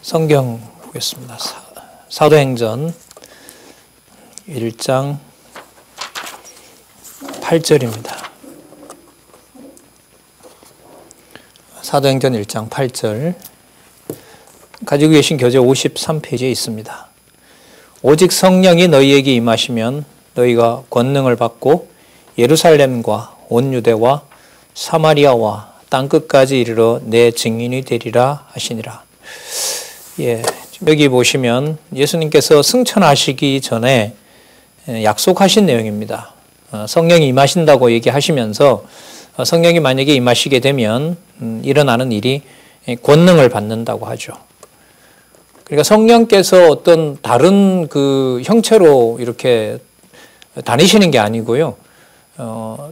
성경 보겠습니다. 사도행전 1장 8절입니다. 사도행전 1장 8절 가지고 계신 교재 53페이지에 있습니다. 오직 성령이 너희에게 임하시면 너희가 권능을 받고 예루살렘과 온 유대와 사마리아와 땅끝까지 이르러 내 증인이 되리라 하시니라. 여기 보시면 예수님께서 승천하시기 전에 약속하신 내용입니다. 성령이 임하신다고 얘기하시면서 성령이 만약에 임하시게 되면 일어나는 일이 권능을 받는다고 하죠. 그러니까 성령께서 어떤 다른 그 형체로 이렇게 다니시는 게 아니고요.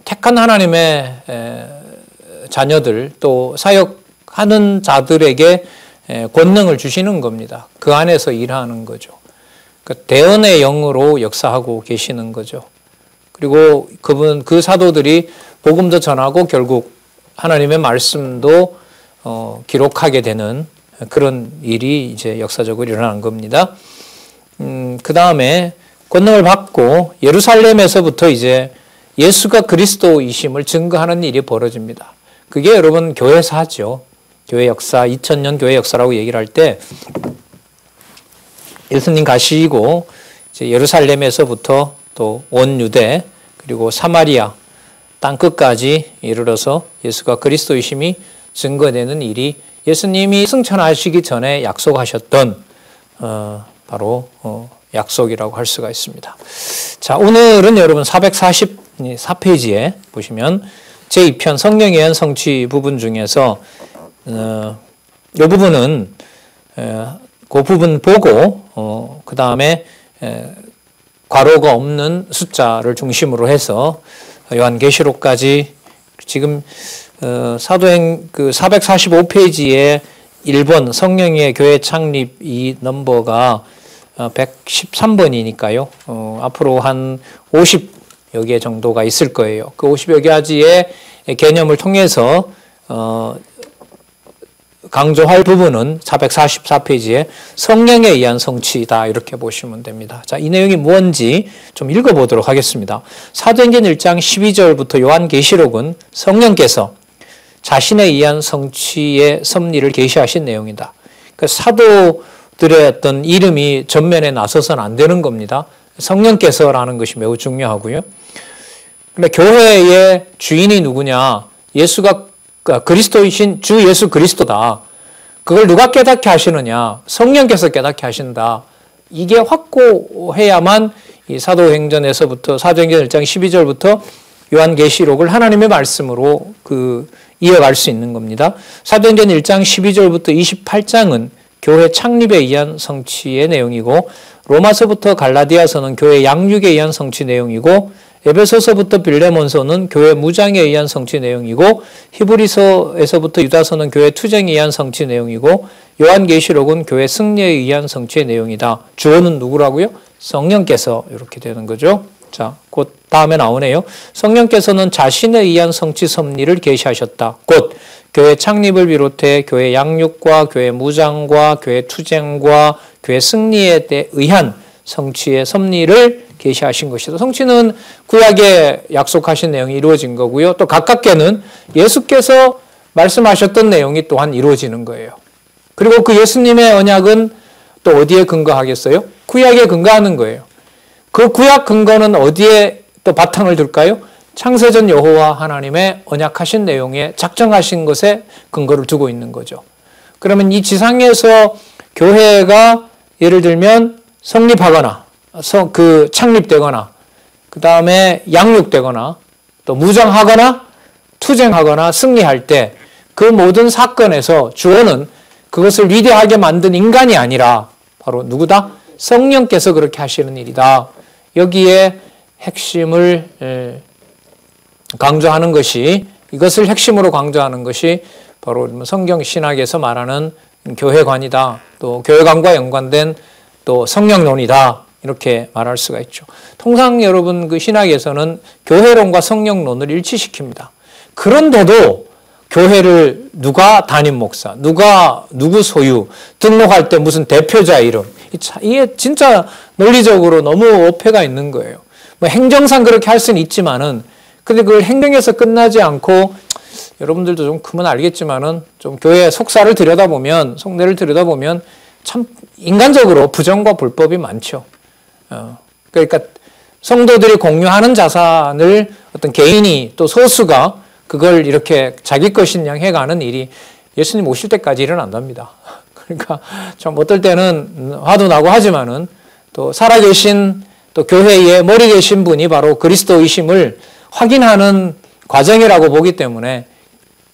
택한 하나님의 자녀들 또 사역하는 자들에게 권능을 주시는 겁니다. 그 안에서 일하는 거죠. 그러니까 대언의 영으로 역사하고 계시는 거죠. 그리고 그 사도들이 복음도 전하고 결국 하나님의 말씀도 기록하게 되는 그런 일이 이제 역사적으로 일어나는 겁니다. 그 다음에 권능을 받고 예루살렘에서부터 이제 예수가 그리스도이심을 증거하는 일이 벌어집니다. 그게 여러분 교회사죠. 교회 역사, 2000년 교회 역사라고 얘기를 할 때 예수님 가시고 이제 예루살렘에서부터 또 온 유대 그리고 사마리아 땅끝까지 이르러서 예수가 그리스도이심이 증거되는 일이 예수님이 승천하시기 전에 약속하셨던 바로 약속이라고 할 수가 있습니다. 자, 오늘은 여러분 444페이지에 보시면 제2편 성령에 의한 성취 부분 중에서 이 부분은 그 부분 보고 그 다음에 괄호가 없는 숫자를 중심으로 해서 요한계시록까지 지금 사도행 그 445페이지에 1번 성령의 교회 창립 이 넘버가 113번이니까요. 앞으로 한 50여 개 정도가 있을 거예요. 그 50여 가지의 개념을 통해서 강조할 부분은 444페이지에 성령에 의한 성취다 이렇게 보시면 됩니다. 자, 이 내용이 뭔지 좀 읽어보도록 하겠습니다. 사도행전 1장 12절부터 요한계시록은 성령께서 자신에 의한 성취의 섭리를 계시하신 내용이다. 그러니까 사도들의 어떤 이름이 전면에 나서서는 안 되는 겁니다. 성령께서라는 것이 매우 중요하고요. 근데 교회의 주인이 누구냐? 예수가 그리스도이신 주 예수 그리스도다. 그걸 누가 깨닫게 하시느냐? 성령께서 깨닫게 하신다. 이게 확고해야만 이 사도행전에서부터 사도행전 1장 12절부터 요한계시록을 하나님의 말씀으로 이어갈 수 있는 겁니다. 사도행전 1장 12절부터 28장은 교회 창립에 의한 성취의 내용이고 로마서부터 갈라디아서는 교회 양육에 의한 성취 내용이고 에베소서부터 빌레몬서는 교회 무장에 의한 성취 내용이고 히브리서에서부터 유다서는 교회 투쟁에 의한 성취 내용이고 요한계시록은 교회 승리에 의한 성취의 내용이다. 주어는 누구라고요? 성령께서 이렇게 되는 거죠. 자, 곧 다음에 나오네요. 성령께서는 자신에 의한 성취 섭리를 계시하셨다. 곧 교회 창립을 비롯해 교회 양육과 교회 무장과 교회 투쟁과 교회 승리에 의한 성취의 섭리를 계시하신 것이다. 성취는 구약에 약속하신 내용이 이루어진 거고요. 또 가깝게는 예수께서 말씀하셨던 내용이 또한 이루어지는 거예요. 그리고 그 예수님의 언약은 또 어디에 근거하겠어요? 구약에 근거하는 거예요. 그 구약 근거는 어디에 또 바탕을 둘까요? 창세전 여호와 하나님의 언약하신 내용에 작정하신 것에 근거를 두고 있는 거죠. 그러면 이 지상에서 교회가 예를 들면 성립하거나 창립되거나 그 다음에 양육되거나 또 무장하거나 투쟁하거나 승리할 때 그 모든 사건에서 주어는 그것을 위대하게 만든 인간이 아니라 바로 누구다? 성령께서 그렇게 하시는 일이다. 여기에 핵심을 강조하는 것이 이것을 핵심으로 강조하는 것이 바로 성경 신학에서 말하는 교회관이다. 또 교회관과 연관된 또 성령론이다. 이렇게 말할 수가 있죠. 통상 여러분 그 신학에서는 교회론과 성령론을 일치시킵니다. 그런데도 교회를 누가 담임 목사, 누구 소유, 등록할 때 무슨 대표자 이름. 이게 진짜 논리적으로 너무 오해가 있는 거예요. 뭐 행정상 그렇게 할 수는 있지만은, 근데 그걸 행정에서 끝나지 않고, 여러분들도 좀 크면 알겠지만은, 좀 교회 속사를 들여다보면, 속내를 들여다보면, 참 인간적으로 부정과 불법이 많죠. 그러니까 성도들이 공유하는 자산을 어떤 개인이 또 소수가 그걸 이렇게 자기 것인 양 해가는 일이 예수님 오실 때까지 일어난답니다. 그러니까 좀 어떨 때는 화도 나고 하지만은 또 살아계신 또 교회에 머리 계신 분이 바로 그리스도이심을 확인하는 과정이라고 보기 때문에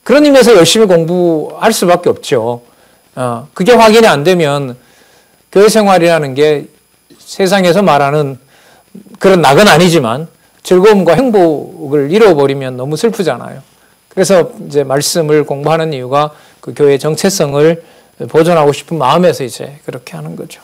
그런 의미에서 열심히 공부할 수밖에 없죠. 그게 확인이 안 되면 교회 생활이라는 게 세상에서 말하는 그런 낙은 아니지만 즐거움과 행복을 잃어버리면 너무 슬프잖아요. 그래서 이제 말씀을 공부하는 이유가 그 교회의 정체성을 보존하고 싶은 마음에서 이제 그렇게 하는 거죠.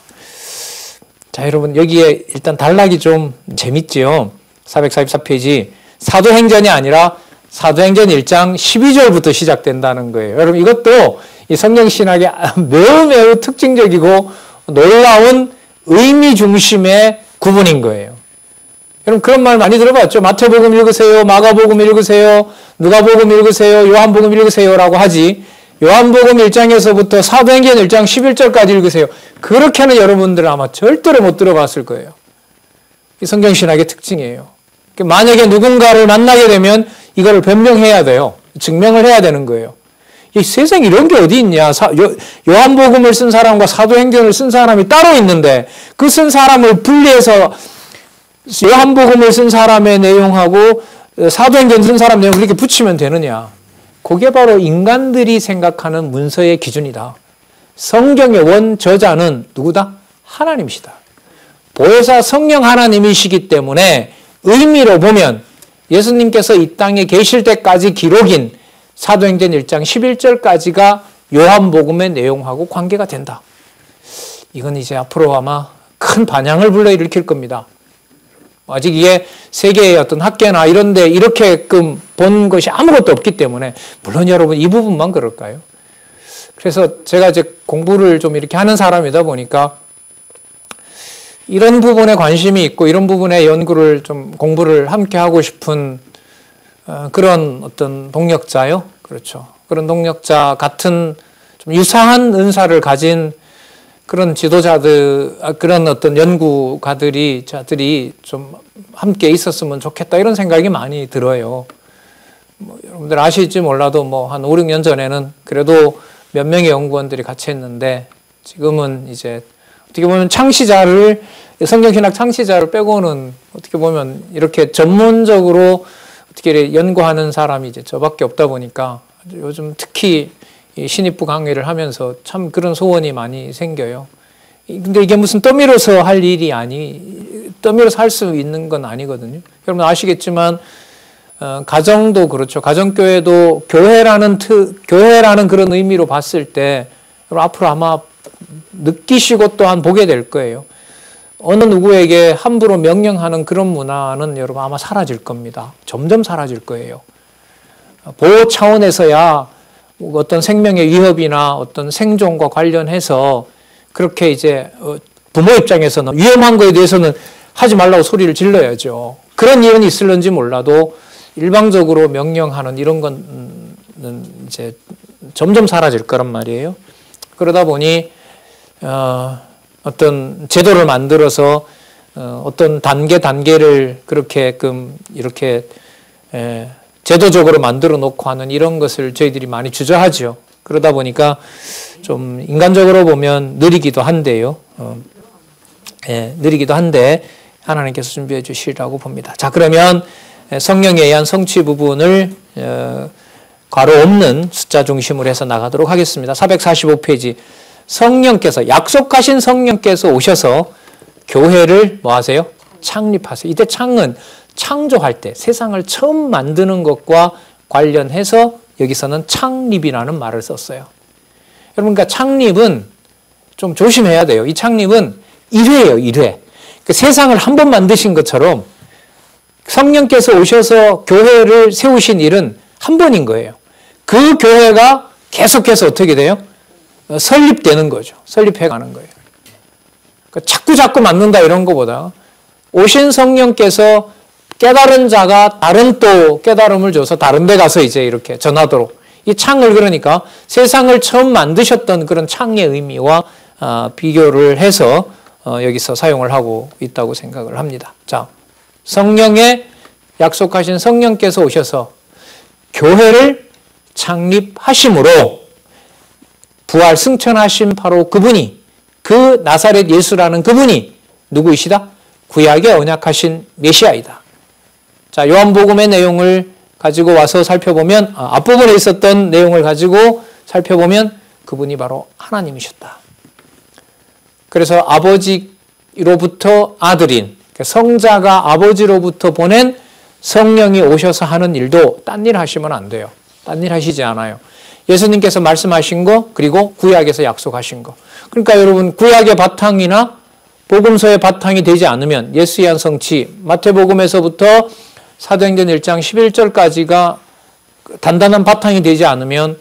자, 여러분 여기에 일단 단락이 좀 재밌지요. 444페이지 사도행전이 아니라 사도행전 1장 12절부터 시작된다는 거예요. 여러분 이것도 이 성경신학의 매우 특징적이고 놀라운 의미 중심의 구분인 거예요. 여러분 그런 말 많이 들어봤죠. 마태복음 읽으세요. 마가복음 읽으세요. 누가복음 읽으세요. 요한복음 읽으세요라고 하지. 요한복음 1장에서부터 사도행전 1장 11절까지 읽으세요. 그렇게는 여러분들은 아마 절대로 못 들어봤을 거예요. 이 성경신학의 특징이에요. 만약에 누군가를 만나게 되면 이거를 변명해야 돼요. 증명을 해야 되는 거예요. 이 세상에 이런 게 어디 있냐. 요한복음을 쓴 사람과 사도행전을 쓴 사람이 따로 있는데 그 쓴 사람을 분리해서 요한복음을 쓴 사람의 내용하고 사도행전 쓴 사람 내용 그렇게 붙이면 되느냐. 그게 바로 인간들이 생각하는 문서의 기준이다. 성경의 원저자는 누구다? 하나님이시다. 보혜사 성령 하나님이시기 때문에 의미로 보면 예수님께서 이 땅에 계실 때까지 기록인 사도행전 1장 11절까지가 요한복음의 내용하고 관계가 된다. 이건 이제 앞으로 아마 큰 반향을 불러일으킬 겁니다. 아직 이게 세계의 어떤 학계나 이런 데 이렇게끔 본 것이 아무것도 없기 때문에 물론 여러분 이 부분만 그럴까요? 그래서 제가 이제 공부를 좀 이렇게 하는 사람이다 보니까 이런 부분에 관심이 있고 이런 부분에 연구를 좀 공부를 함께 하고 싶은 그런 어떤 동력자요. 그렇죠. 그런 동력자 같은 좀 유사한 은사를 가진 그런 지도자들, 그런 어떤 연구가들이, 자들이 좀 함께 있었으면 좋겠다, 이런 생각이 많이 들어요. 뭐 여러분들 아실지 몰라도 뭐 한 5, 6년 전에는 그래도 몇 명의 연구원들이 같이 했는데 지금은 이제 어떻게 보면 창시자를, 성경신학 창시자를 빼고는 어떻게 보면 이렇게 전문적으로 어떻게 연구하는 사람이 이제 저밖에 없다 보니까 요즘 특히 신입부 강의를 하면서 참 그런 소원이 많이 생겨요. 근데 이게 무슨 떠밀어서 할 일이 떠밀어서 할 수 있는 건 아니거든요. 여러분 아시겠지만, 가정도 그렇죠. 가정교회도 교회라는 그런 의미로 봤을 때, 여러분 앞으로 아마 느끼시고 또한 보게 될 거예요. 어느 누구에게 함부로 명령하는 그런 문화는 여러분 아마 사라질 겁니다. 점점 사라질 거예요. 보호 차원에서야 어떤 생명의 위협이나 어떤 생존과 관련해서 그렇게 이제 부모 입장에서는 위험한 거에 대해서는 하지 말라고 소리를 질러야죠. 그런 이유는 있을런지 몰라도 일방적으로 명령하는 이런 건 이제 점점 사라질 거란 말이에요. 그러다 보니 어떤 제도를 만들어서 어떤 단계를 그렇게끔 이렇게 제도적으로 만들어 놓고 하는 이런 것을 저희들이 많이 주저하죠. 그러다 보니까 좀 인간적으로 보면 느리기도 한데요. 느리기도 한데 하나님께서 준비해 주시리라고 봅니다. 자, 그러면 성령에 의한 성취 부분을 괄호 없는 숫자 중심으로 해서 나가도록 하겠습니다. 445페이지. 성령께서, 약속하신 성령께서 오셔서 교회를 뭐 하세요? 창립하세요. 이때 창은 창조할 때 세상을 처음 만드는 것과 관련해서 여기서는 창립이라는 말을 썼어요. 여러분, 그러니까 창립은 좀 조심해야 돼요. 이 창립은 1회예요, 1회. 그 세상을 한 번 만드신 것처럼 성령께서 오셔서 교회를 세우신 일은 한 번인 거예요. 그 교회가 계속해서 어떻게 돼요? 설립되는 거죠. 설립해 가는 거예요. 그러니까 자꾸 만든다 이런 것보다 오신 성령께서 깨달은 자가 다른 또 깨달음을 줘서 다른 데 가서 이제 이렇게 전하도록 이 창을 그러니까 세상을 처음 만드셨던 그런 창의 의미와 비교를 해서 여기서 사용을 하고 있다고 생각을 합니다. 자, 성령의 약속하신 성령께서 오셔서 교회를 창립하심으로 부활 승천하신 바로 그분이 그 나사렛 예수라는 그분이 누구이시다? 구약의 언약하신 메시아이다. 자, 요한복음의 내용을 가지고 와서 살펴보면 앞부분에 있었던 내용을 가지고 살펴보면 그분이 바로 하나님이셨다. 그래서 아버지로부터 아들인 성자가 아버지로부터 보낸 성령이 오셔서 하는 일도 딴 일 하시면 안 돼요. 딴 일 하시지 않아요. 예수님께서 말씀하신 거 그리고 구약에서 약속하신 거. 그러니까 여러분 구약의 바탕이나 복음서의 바탕이 되지 않으면 예수의 한 성취 마태복음에서부터 사도행전 1장 11절까지가 단단한 바탕이 되지 않으면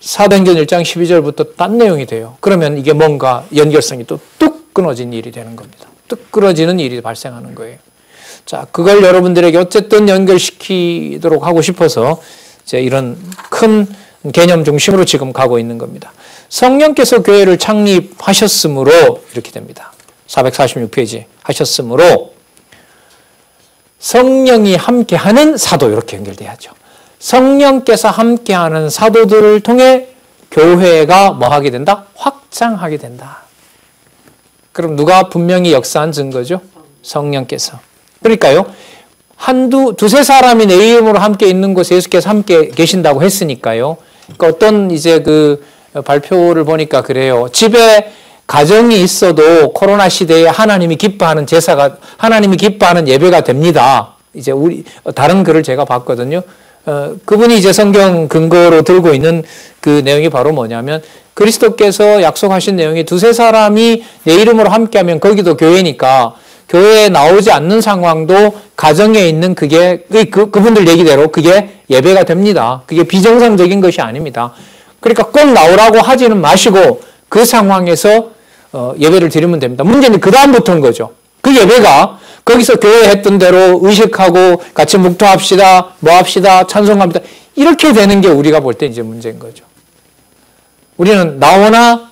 사도행전 1장 12절부터 딴 내용이 돼요. 그러면 이게 뭔가 연결성이 또 뚝 끊어진 일이 되는 겁니다. 뚝 끊어지는 일이 발생하는 거예요. 자, 그걸 여러분들에게 어쨌든 연결시키도록 하고 싶어서 이제 이런 큰 개념 중심으로 지금 가고 있는 겁니다. 성령께서 교회를 창립하셨으므로 이렇게 됩니다. 446페이지 하셨으므로 성령이 함께하는 사도 이렇게 연결돼야죠. 성령께서 함께하는 사도들을 통해 교회가 뭐 하게 된다? 확장하게 된다. 그럼 누가 분명히 역사한 증거죠? 성령께서. 그러니까요. 두세 사람이 내 이름으로 함께 있는 곳에 예수께서 함께 계신다고 했으니까요. 그러니까 어떤 이제 그 발표를 보니까 그래요. 집에 가정이 있어도 코로나 시대에 하나님이 기뻐하는 제사가, 하나님이 기뻐하는 예배가 됩니다. 이제 다른 글을 제가 봤거든요. 그분이 이제 성경 근거로 들고 있는 그 내용이 바로 뭐냐면 그리스도께서 약속하신 내용이 두세 사람이 내 이름으로 함께하면 거기도 교회니까 교회에 나오지 않는 상황도 가정에 있는 그분들 얘기대로 그게 예배가 됩니다. 그게 비정상적인 것이 아닙니다. 그러니까 꼭 나오라고 하지는 마시고 그 상황에서 예배를 드리면 됩니다. 문제는 그 다음부터인 거죠. 그 예배가 거기서 교회 했던 대로 의식하고 같이 묵도합시다, 뭐 합시다, 찬송합니다. 이렇게 되는 게 우리가 볼 때 이제 문제인 거죠. 우리는 나오나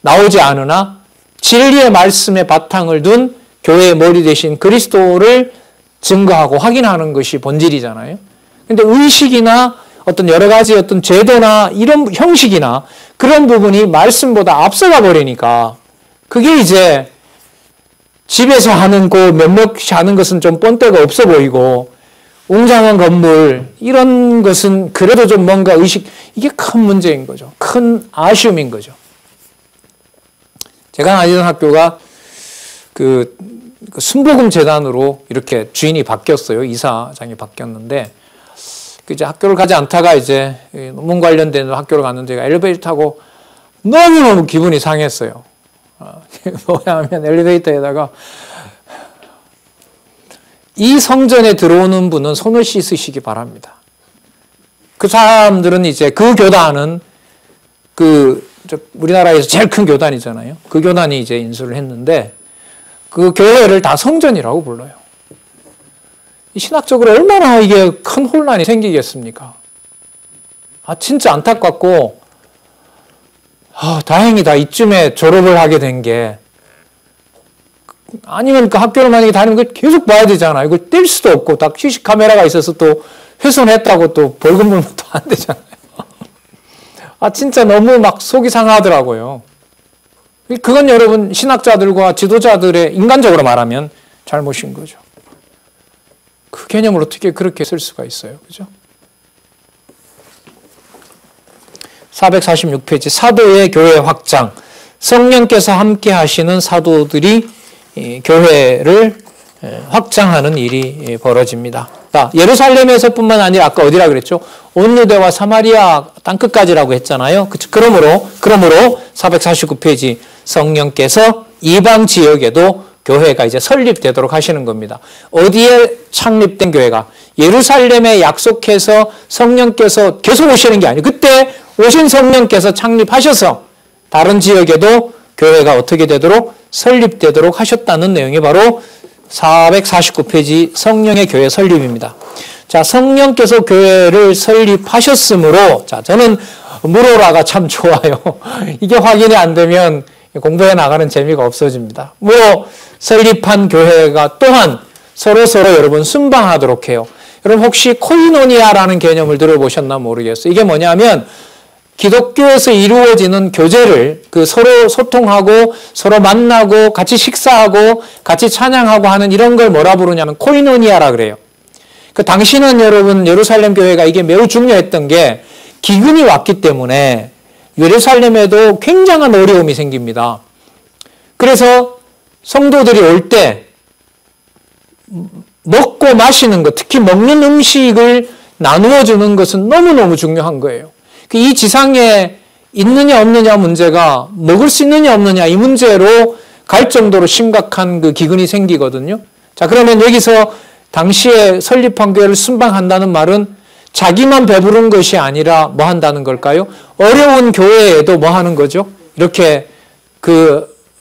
나오지 않으나 진리의 말씀의 바탕을 둔 교회의 머리 대신 그리스도를 증거하고 확인하는 것이 본질이잖아요. 근데 의식이나 어떤 여러 가지 어떤 제도나 이런 형식이나 그런 부분이 말씀보다 앞서가 버리니까 그게 이제 집에서 하는 그 몇몇이 하는 것은 좀 본때가 없어 보이고 웅장한 건물 이런 것은 그래도 좀 뭔가 의식 이게 큰 문제인 거죠. 큰 아쉬움인 거죠. 제가 다니던 학교가 그 순복음 재단으로 이렇게 주인이 바뀌었어요. 이사장이 바뀌었는데 이제 학교를 가지 않다가 이제 논문 관련된 학교를 갔는데 제가 엘리베이터 타고 너무너무 기분이 상했어요. 뭐냐면 엘리베이터에다가 이 성전에 들어오는 분은 손을 씻으시기 바랍니다. 그 사람들은 이제 그 교단은 우리나라에서 제일 큰 교단이잖아요. 그 교단이 이제 인수를 했는데 그 교회를 다 성전이라고 불러요. 신학적으로 얼마나 이게 큰 혼란이 생기겠습니까? 진짜 안타깝고, 다행이다. 이쯤에 졸업을 하게 된 게. 아니면 그 학교를 만약에 다니면 그걸 계속 봐야 되잖아요. 이걸 뗄 수도 없고, 딱 CC 카메라가 있어서 또 훼손했다고 또 벌금 물면 또 안 되잖아요. 진짜 너무 막 속이 상하더라고요. 그건 여러분 신학자들과 지도자들의 인간적으로 말하면 잘못인 거죠. 그 개념을 어떻게 그렇게 쓸 수가 있어요. 그죠? 446페이지 사도의 교회 확장. 성령께서 함께 하시는 사도들이 교회를 확장하는 일이 벌어집니다. 예루살렘에서뿐만 아니라 아까 어디라 그랬죠? 온 유대와 사마리아 땅끝까지라고 했잖아요. 그러므로 449페이지 성령께서 이방 지역에도 교회가 이제 설립되도록 하시는 겁니다. 어디에 창립된 교회가? 예루살렘에 약속해서 성령께서 계속 오시는 게 아니에요. 그때 오신 성령께서 창립하셔서 다른 지역에도 교회가 어떻게 되도록 설립되도록 하셨다는 내용이 바로 449페이지 성령의 교회 설립입니다. 자, 성령께서 교회를 설립하셨으므로, 자, 저는 무로라가 참 좋아요. 이게 확인이 안 되면 공부해 나가는 재미가 없어집니다. 무로 설립한 교회가 또한 서로서로 여러분 순방하도록 해요. 여러분 혹시 코이노니아라는 개념을 들어보셨나 모르겠어요. 이게 뭐냐면 기독교에서 이루어지는 교제를 서로 소통하고 서로 만나고 같이 식사하고 같이 찬양하고 하는 이런 걸 뭐라 부르냐면 코이노니아라 그래요. 당시는 여러분 예루살렘 교회가 이게 매우 중요했던 게 기근이 왔기 때문에 예루살렘에도 굉장한 어려움이 생깁니다. 그래서 성도들이 올 때 먹고 마시는 것, 특히 먹는 음식을 나누어 주는 것은 너무너무 중요한 거예요. 이 지상에 있느냐 없느냐 문제가 먹을 수 있느냐 없느냐 이 문제로 갈 정도로 심각한 기근이 생기거든요. 자, 그러면 여기서 당시에 설립한 교회를 순방한다는 말은 자기만 배부른 것이 아니라 뭐 한다는 걸까요? 어려운 교회에도 뭐 하는 거죠? 이렇게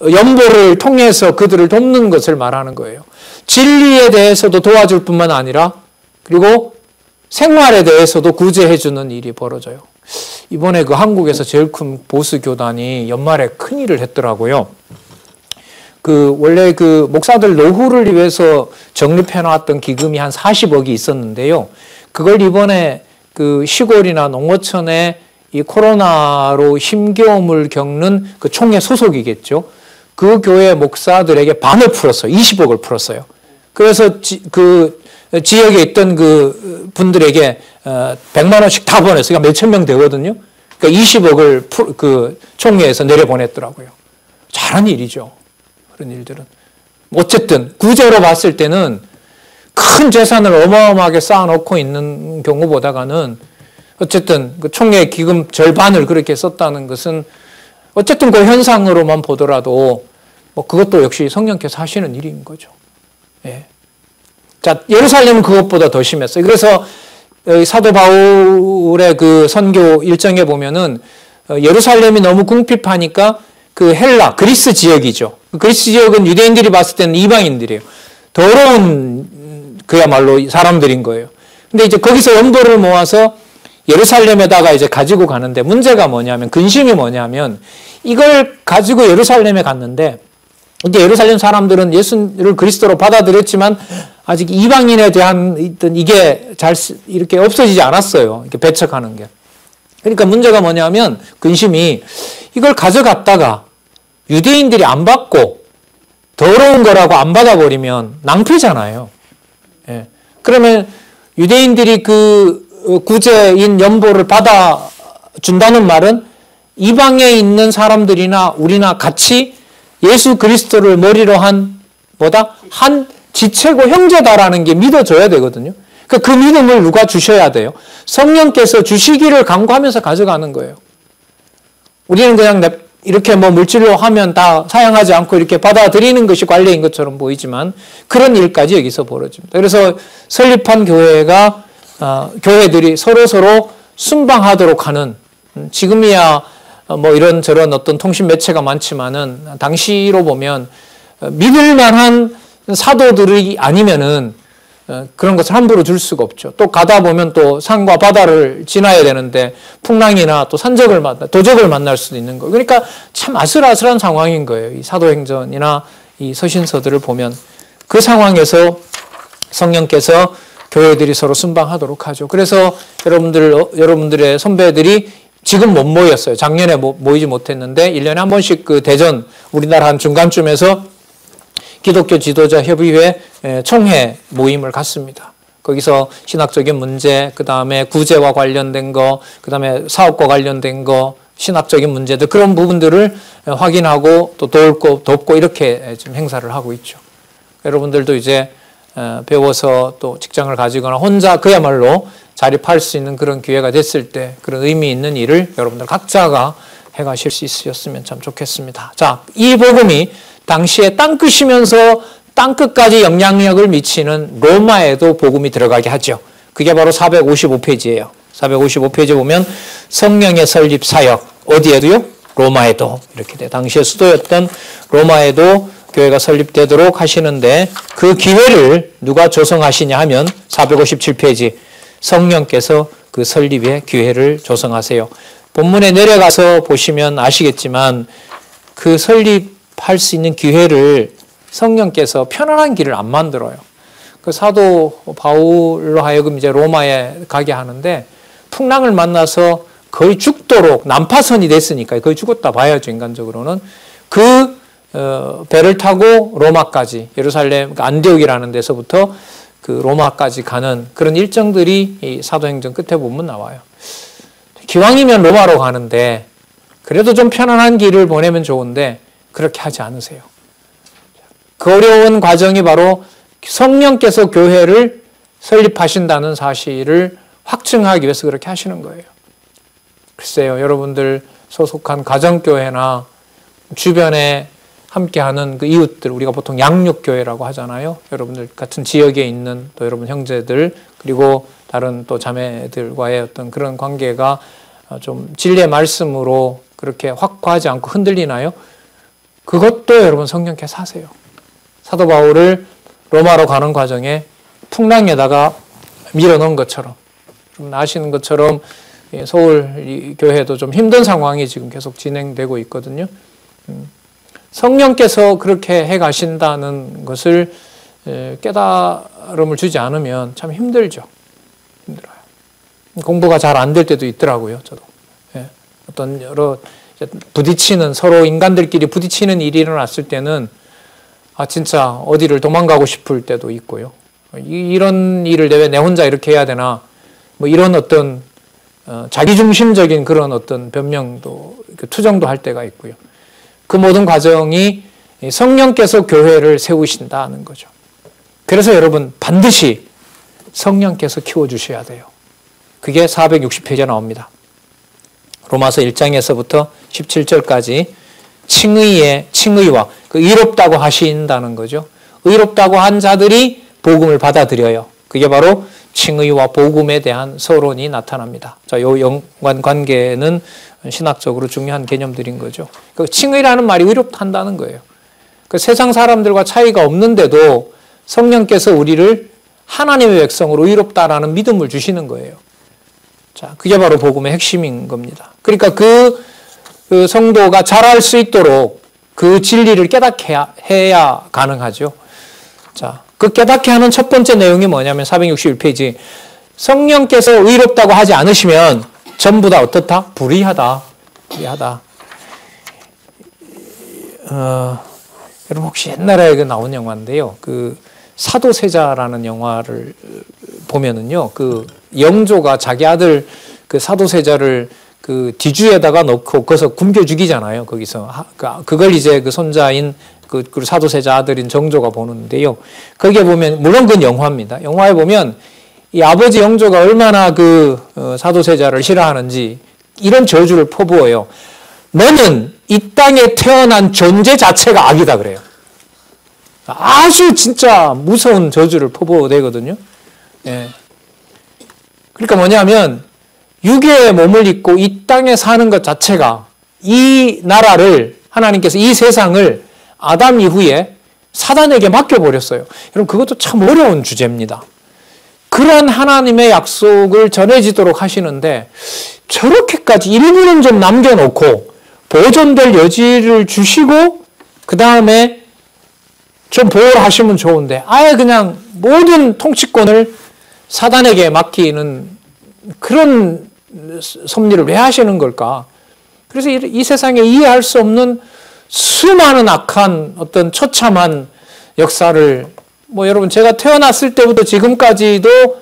연보를 통해서 그들을 돕는 것을 말하는 거예요. 진리에 대해서도 도와줄 뿐만 아니라 그리고 생활에 대해서도 구제해주는 일이 벌어져요. 이번에 한국에서 제일 큰 보수 교단이 연말에 큰 일을 했더라고요. 원래 목사들 노후를 위해서 적립해 놨던 기금이 한 40억이 있었는데요. 그걸 이번에 시골이나 농어촌에 이 코로나로 힘겨움을 겪는 총회 소속이겠죠. 그 교회 목사들에게 반을 풀었어요. 20억을 풀었어요. 그래서 지역에 있던 분들에게 100만 원씩 다 보냈어요. 그러니까 몇천 명 되거든요. 그러니까 20억을 총회에서 내려보냈더라고요. 잘한 일이죠. 그런 일들은. 어쨌든 구제로 봤을 때는 큰 재산을 어마어마하게 쌓아놓고 있는 경우보다가는 어쨌든 총회 기금 절반을 그렇게 썼다는 것은 어쨌든 현상으로만 보더라도 그것도 역시 성령께서 하시는 일인 거죠. 예. 자, 예루살렘은 그것보다 더 심했어요. 그래서 사도 바울의 선교 일정에 보면은 예루살렘이 너무 궁핍하니까 헬라, 그리스 지역이죠. 그리스 지역은 유대인들이 봤을 때는 이방인들이에요. 더러운 그야말로 사람들인 거예요. 근데 이제 거기서 연보를 모아서 예루살렘에다가 이제 가지고 가는데 문제가 뭐냐면, 근심이 뭐냐면 이걸 가지고 예루살렘에 갔는데 이제 예루살렘 사람들은 예수를 그리스도로 받아들였지만 아직 이방인에 대한 이게 잘 이렇게 없어지지 않았어요. 이렇게 배척하는 게. 그러니까 문제가 뭐냐면 근심이 이걸 가져갔다가 유대인들이 안 받고 더러운 거라고 안 받아버리면 낭패잖아요. 예. 그러면 유대인들이 구제인 연보를 받아준다는 말은 이방에 있는 사람들이나 우리나 같이 예수 그리스도를 머리로 한 지체고 형제다라는 게 믿어져야 되거든요. 그 믿음을 누가 주셔야 돼요? 성령께서 주시기를 간구하면서 가져가는 거예요. 우리는 그냥 이렇게 물질로 하면 다 사양하지 않고 이렇게 받아들이는 것이 관례인 것처럼 보이지만 그런 일까지 여기서 벌어집니다. 그래서 설립한 교회가 교회들이 서로 순방하도록 하는, 지금이야 이런저런 어떤 통신 매체가 많지만은 당시로 보면 믿을 만한 사도들이 아니면은 그런 것을 함부로 줄 수가 없죠. 또 가다 보면 또 산과 바다를 지나야 되는데 풍랑이나 또 도적을 만날 수도 있는 거예요. 그러니까 참 아슬아슬한 상황인 거예요. 이 사도행전이나 이 서신서들을 보면 그 상황에서 성령께서 교회들이 서로 순방하도록 하죠. 그래서 여러분들의 선배들이 지금 못 모였어요. 작년에 모이지 못했는데 1년에 한 번씩 대전 우리나라 한 중간쯤에서 기독교 지도자 협의회 총회 모임을 갖습니다. 거기서 신학적인 문제, 그 다음에 구제와 관련된 거, 그 다음에 사업과 관련된 거, 신학적인 문제들, 그런 부분들을 확인하고 또 돕고 이렇게 지금 행사를 하고 있죠. 여러분들도 이제 배워서 또 직장을 가지거나 혼자 그야말로 자립할 수 있는 그런 기회가 됐을 때 그런 의미 있는 일을 여러분들 각자가 해가실 수 있으셨으면 참 좋겠습니다. 자, 이 복음이 당시에 땅끝이면서 땅끝까지 영향력을 미치는 로마에도 복음이 들어가게 하죠. 그게 바로 455페이지예요. 455페이지에 보면 성령의 설립 사역, 어디에도요? 로마에도. 이렇게 돼. 당시의 수도였던 로마에도 교회가 설립되도록 하시는데 그 기회를 누가 조성하시냐 하면 457페이지 성령께서 그 설립의 기회를 조성하세요. 본문에 내려가서 보시면 아시겠지만 그 설립할 수 있는 기회를 성령께서 편안한 길을 안 만들어요. 그 사도 바울로 하여금 이제 로마에 가게 하는데 풍랑을 만나서 거의 죽도록 난파선이 됐으니까 거의 죽었다 봐야죠, 인간적으로는. 그 배를 타고 로마까지, 예루살렘 안디옥이라는 데서부터 그 로마까지 가는 그런 일정들이 이 사도행전 끝에 보면 나와요. 기왕이면 로마로 가는데 그래도 좀 편안한 길을 보내면 좋은데 그렇게 하지 않으세요. 그 어려운 과정이 바로 성령께서 교회를 설립하신다는 사실을 확증하기 위해서 그렇게 하시는 거예요. 글쎄요, 여러분들 소속한 가정교회나 주변에 함께하는 그 이웃들, 우리가 보통 양육교회라고 하잖아요. 여러분들 같은 지역에 있는 또 여러분 형제들, 그리고 다른 또 자매들과의 어떤 그런 관계가 좀 진리의 말씀으로 그렇게 확고하지 않고 흔들리나요? 그것도 여러분 성령께서 하세요. 사도 바울을 로마로 가는 과정에 풍랑에다가 밀어넣은 것처럼, 여러분 아시는 것처럼 서울 교회도 좀 힘든 상황이 지금 계속 진행되고 있거든요. 성령께서 그렇게 해 가신다는 것을 깨달음을 주지 않으면 참 힘들죠. 힘들어요. 공부가 잘 안 될 때도 있더라고요, 저도. 어떤 여러 부딪히는, 서로 인간들끼리 부딪히는 일이 일어났을 때는 진짜 어디를 도망가고 싶을 때도 있고요. 이런 일을 왜 내 혼자 이렇게 해야 되나, 뭐 이런 어떤 자기중심적인 그런 어떤 변명도, 투정도 할 때가 있고요. 그 모든 과정이 성령께서 교회를 세우신다는 거죠. 그래서 여러분 반드시 성령께서 키워주셔야 돼요. 그게 460페이지에 나옵니다. 로마서 1장에서부터 17절까지 칭의와 그 의롭다고 하신다는 거죠. 의롭다고 한 자들이 복음을 받아들여요. 그게 바로 칭의와 복음에 대한 서론이 나타납니다. 자, 요 연관 관계는 신학적으로 중요한 개념들인 거죠. 그 칭의라는 말이 의롭다는 거예요. 그 세상 사람들과 차이가 없는데도 성령께서 우리를 하나님의 백성으로 의롭다라는 믿음을 주시는 거예요. 자, 그게 바로 복음의 핵심인 겁니다. 그러니까 그 성도가 잘할 수 있도록 그 진리를 깨닫게 해야 가능하죠. 자, 그 깨닫게 하는 첫 번째 내용이 뭐냐면 461페이지. 성령께서 의롭다고 하지 않으시면 전부 다 어떻다? 불의하다. 여러분 혹시 옛날에 나온 영화인데요. 그 사도세자라는 영화를 보면은요. 그 영조가 자기 아들 그 사도세자를 그 뒤주에다가 넣고 거기서 굶겨 죽이잖아요. 거기서 그걸 이제 그 손자인 그 사도세자 아들인 정조가 보는데요. 거기에 보면 물론 그건 영화입니다. 영화에 보면 이 아버지 영조가 얼마나 그 사도세자를 싫어하는지 이런 저주를 퍼부어요. 너는 이 땅에 태어난 존재 자체가 악이다 그래요. 아주 진짜 무서운 저주를 퍼부어대거든요. 예. 그러니까 뭐냐면 육의 몸을 입고 이 땅에 사는 것 자체가 이 나라를 하나님께서 이 세상을 아담 이후에 사단에게 맡겨버렸어요. 여러분 그것도 참 어려운 주제입니다. 그런 하나님의 약속을 전해지도록 하시는데 저렇게까지 일부는 좀 남겨놓고 보존될 여지를 주시고 그 다음에 좀 보호를 하시면 좋은데 아예 그냥 모든 통치권을 사단에게 맡기는 그런 섭리를 왜 하시는 걸까? 그래서 이 세상에 이해할 수 없는 수많은 악한 어떤 처참한 역사를 뭐 여러분 제가 태어났을 때부터 지금까지도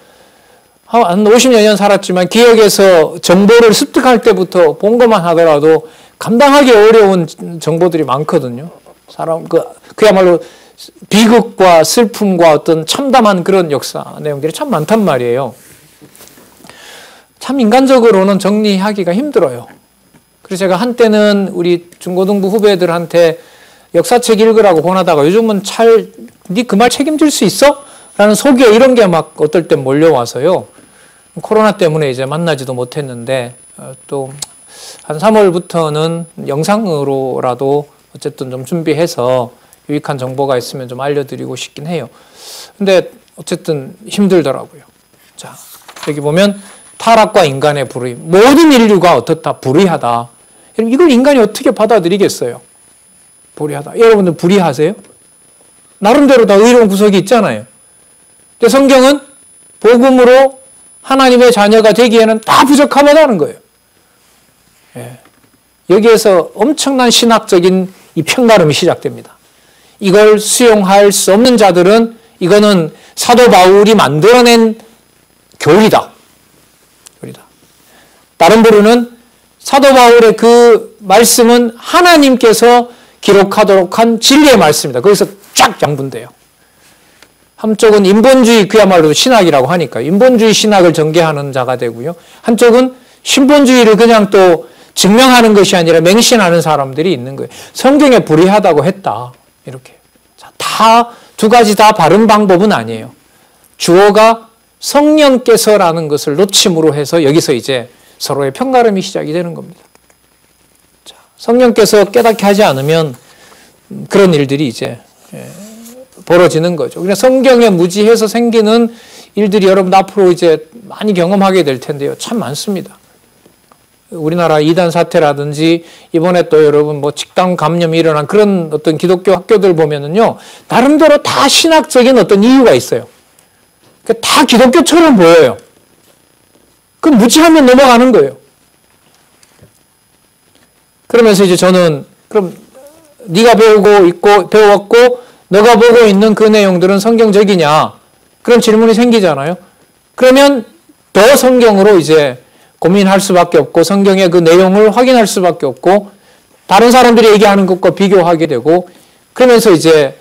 한 50여 년 살았지만 기억에서 정보를 습득할 때부터 본 것만 하더라도 감당하기 어려운 정보들이 많거든요. 그야말로 비극과 슬픔과 어떤 참담한 그런 역사 내용들이 참 많단 말이에요. 참 인간적으로는 정리하기가 힘들어요. 그래서 제가 한때는 우리 중고등부 후배들한테 역사책 읽으라고 권하다가 요즘은 니 그 말 책임질 수 있어? 라는 소개 이런 게 막 어떨 땐 몰려와서요. 코로나 때문에 이제 만나지도 못했는데 또 한 3월부터는 영상으로라도 어쨌든 좀 준비해서 유익한 정보가 있으면 좀 알려드리고 싶긴 해요. 근데 어쨌든 힘들더라고요. 자, 여기 보면 타락과 인간의 불의. 모든 인류가 어떻다? 불의하다. 여러분, 이걸 인간이 어떻게 받아들이겠어요? 불의하다. 여러분들 불의하세요? 나름대로 다 의로운 구석이 있잖아요. 근데 성경은 복음으로 하나님의 자녀가 되기에는 다 부족하다는 거예요. 예. 여기에서 엄청난 신학적인 이 편가름이 시작됩니다. 이걸 수용할 수 없는 자들은 이거는 사도 바울이 만들어낸 교리다. 다른 부류는 사도 바울의 그 말씀은 하나님께서 기록하도록 한 진리의 말씀이다. 거기서 쫙 양분돼요. 한쪽은 인본주의 그야말로 신학이라고 하니까 인본주의 신학을 전개하는 자가 되고요. 한쪽은 신본주의를 그냥 또 증명하는 것이 아니라 맹신하는 사람들이 있는 거예요. 성경에 불의하다고 했다. 이렇게. 다 두 가지 다 바른 방법은 아니에요. 주어가 성령께서라는 것을 놓침으로 해서 여기서 이제 서로의 편가름이 시작이 되는 겁니다. 자, 성령께서 깨닫게 하지 않으면 그런 일들이 이제 벌어지는 거죠. 그냥 성경에 무지해서 생기는 일들이 여러분 앞으로 이제 많이 경험하게 될 텐데요. 참 많습니다. 우리나라 이단 사태라든지 이번에 또 여러분 뭐 직당 감염이 일어난 그런 어떤 기독교 학교들 보면은요, 나름대로 다 신학적인 어떤 이유가 있어요. 다 기독교처럼 보여요. 그럼 무지하면 넘어가는 거예요. 그러면서 이제 저는 그럼 네가 배웠고 너가 보고 있는 그 내용들은 성경적이냐? 그런 질문이 생기잖아요. 그러면 더 성경으로 이제 고민할 수밖에 없고 성경의 그 내용을 확인할 수밖에 없고 다른 사람들이 얘기하는 것과 비교하게 되고 그러면서 이제